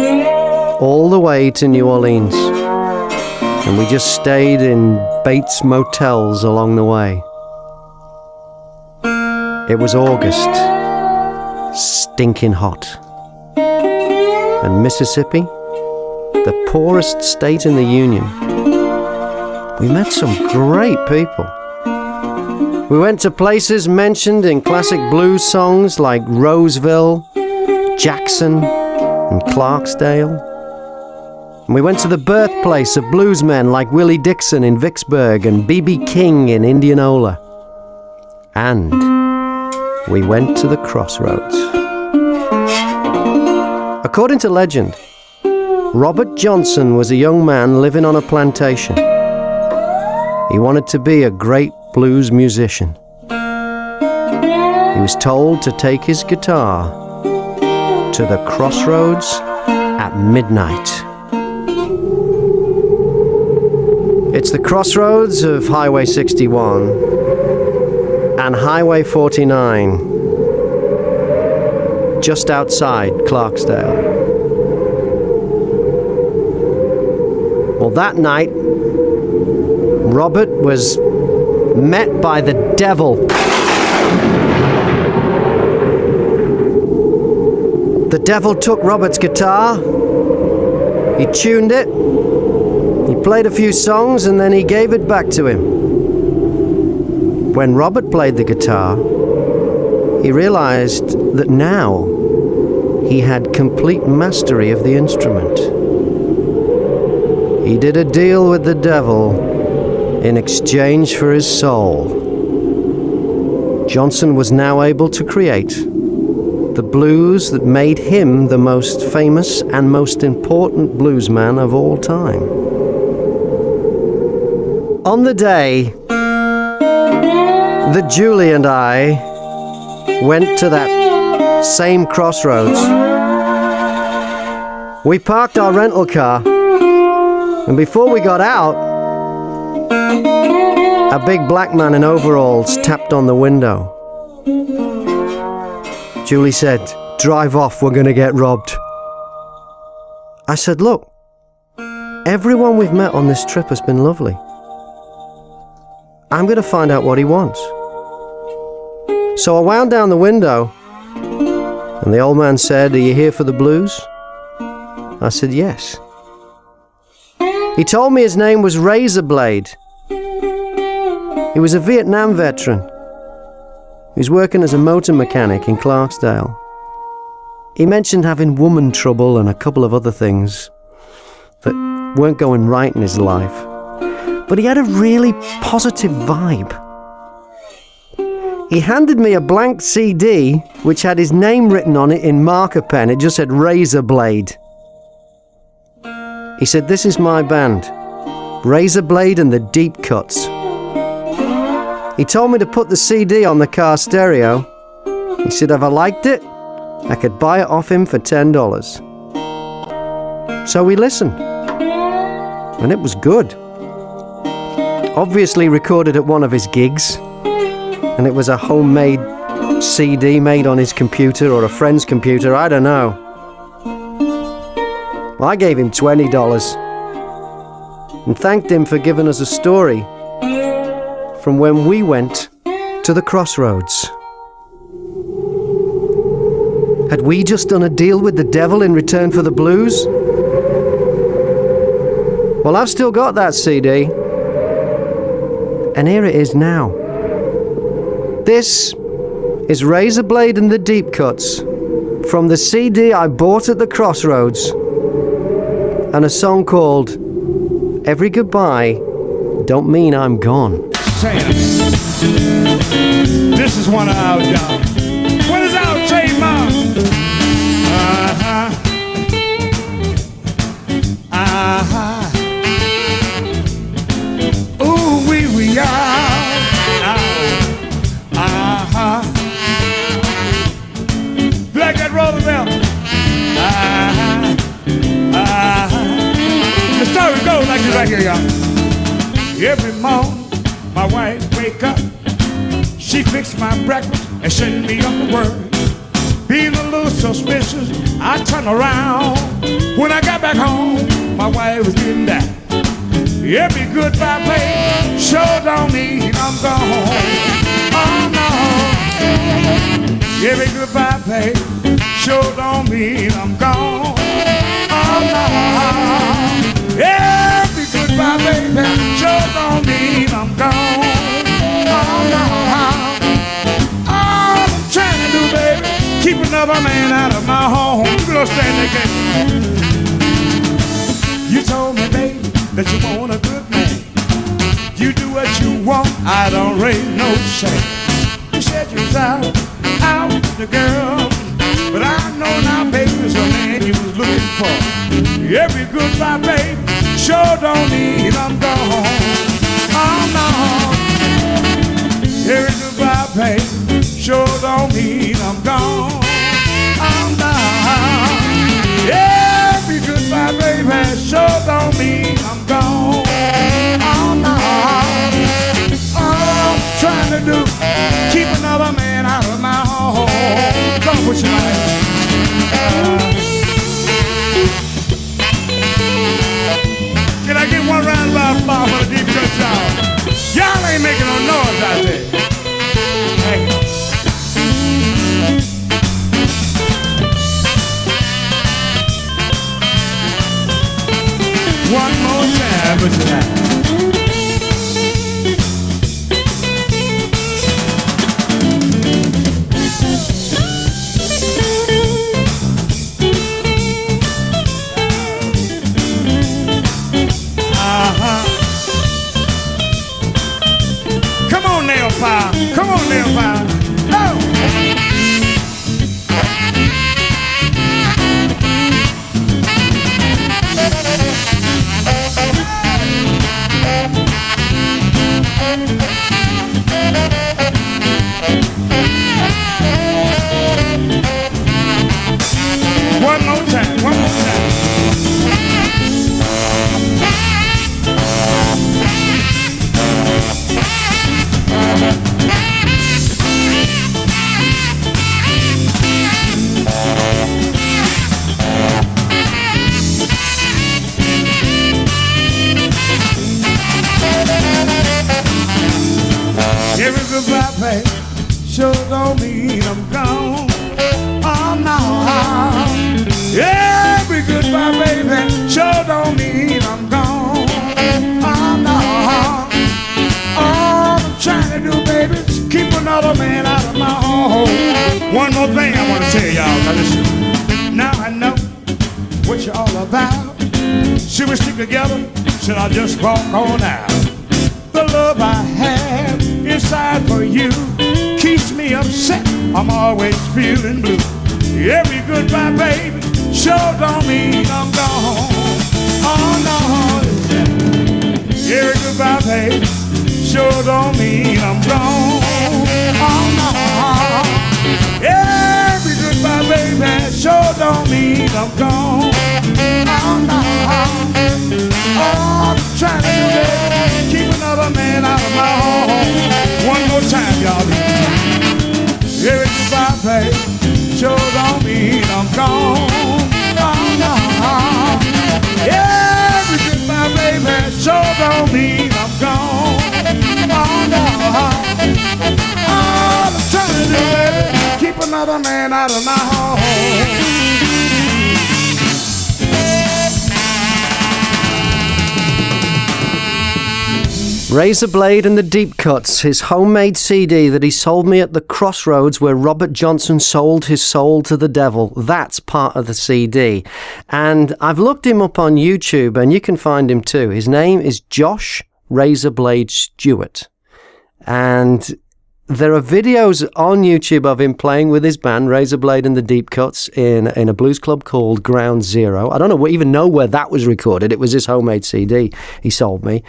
all the way to New Orleans. And we just stayed in Bates motels along the way. It was August, stinking hot. And Mississippi, the poorest state in the Union. We met some great people. We went to places mentioned in classic blues songs like Roseville, Jackson, and Clarksdale. And we went to the birthplace of bluesmen like Willie Dixon in Vicksburg and B.B. King in Indianola. And we went to the crossroads. According to legend, Robert Johnson was a young man living on a plantation. He wanted to be a great blues musician. He was told to take his guitar to the crossroads at midnight. It's the crossroads of Highway 61 and Highway 49. just outside Clarksdale. Well, that night, Robert was met by the devil. The devil took Robert's guitar, he tuned it, he played a few songs, and then he gave it back to him. When Robert played the guitar, he realized that now he had complete mastery of the instrument. He did a deal with the devil in exchange for his soul. Johnson was now able to create the blues that made him the most famous and most important bluesman of all time. On the day that Julie and I went to that same crossroads, we parked our rental car, and before we got out, a big black man in overalls tapped on the window. Julie said, "Drive off, we're going to get robbed." I said, "Look, everyone we've met on this trip has been lovely. I'm going to find out what he wants." So I wound down the window, and the old man said, "Are you here for the blues?" I said, "Yes." He told me his name was Razorblade. He was a Vietnam veteran. He was working as a motor mechanic in Clarksdale. He mentioned having woman trouble and a couple of other things that weren't going right in his life. But he had a really positive vibe. He handed me a blank CD which had his name written on it in marker pen. It just said Razorblade. He said, "This is my band, Razorblade and the Deep Cuts." He told me to put the CD on the car stereo. He said if I liked it, I could buy it off him for $10. So we listened, and it was good. Obviously recorded at one of his gigs, and it was a homemade CD made on his computer or a friend's computer, I don't know. I gave him $20 and thanked him for giving us a story from when we went to the crossroads. Had we just done a deal with the devil in return for the blues? Well, I've still got that CD, and here it is now. This is Razorblade and the Deep Cuts from the CD I bought at the crossroads, and a song called Every Goodbye Don't Mean I'm Gone. This is one of our jobs. What is our trademark? Ooh, we are. Black and Roosevelt. The story goes like this right here, y'all. Every morning, my wife wake up, she fix my breakfast and send me up to work. Being a little suspicious, I turn around. When I got back home, my wife was getting down. Every goodbye play sure don't mean I'm gone. Oh no. Every goodbye play sure don't mean I'm gone. Oh no. Every goodbye baby sure don't mean I'm gone. Oh no. All I'm trying to do, baby, keep another man out of my home. You gonna stand there, kid. You told me, baby, that you want a good man. You do what you want, I don't raise no shame. You said you was out with the girl, but I know now, baby, it's a man you was looking for. Every goodbye, baby, sure don't mean I'm gone. Oh no. Every goodbye, baby, sure don't mean I'm gone. Oh no. Every goodbye, baby, sure don't mean I'm gone. Oh no. All I'm trying to do, keep another man out of my home. Don't put your hand. One more time, put your hand. Come on, nail file. Come on, nail file. Oh! One more time, one more time. Every goodbye, babe, sure don't mean I'm gone. Oh, no. Every goodbye, baby, sure don't mean I'm gone. Oh, no. All I'm trying to do, baby, is keep another man out of my home. One more thing I want to tell y'all. Now listen. Now I know what you're all about. Should we stick together? Should I just walk on out? The love I have inside for you keeps me upset. I'm always feeling blue. Every goodbye, baby, sure don't mean I'm gone. Oh, no. Every goodbye, baby, sure don't mean I'm gone. Oh, no. Every goodbye, baby, sure don't mean I'm gone. Oh, no. Oh, I'm trying to do that. Keep another man out of my home. One more time, y'all. Every goodbye, baby, sure don't mean I'm gone. Oh, no. Every goodbye, baby, sure don't mean I'm gone. Oh, no. All I'm trying to do, baby, keep another man out of my home. Razor Blade and the Deep Cuts, his homemade CD that he sold me at the crossroads where Robert Johnson sold his soul to the devil. That's part of the CD. And I've looked him up on YouTube, and you can find him too. His name is Josh Razorblade Stewart. And there are videos on YouTube of him playing with his band, Razorblade and the Deep Cuts, in a blues club called Ground Zero. I don't even know where that was recorded. It was his homemade CD he sold me.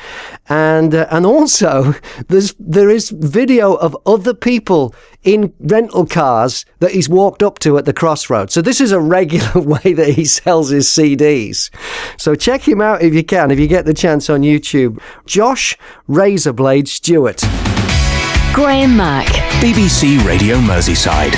And also, there is video of other people in rental cars that he's walked up to at the crossroads. So this is a regular way that he sells his CDs. So check him out if you can, if you get the chance on YouTube. Josh Razorblade Stewart. Graham Mack, BBC Radio Merseyside.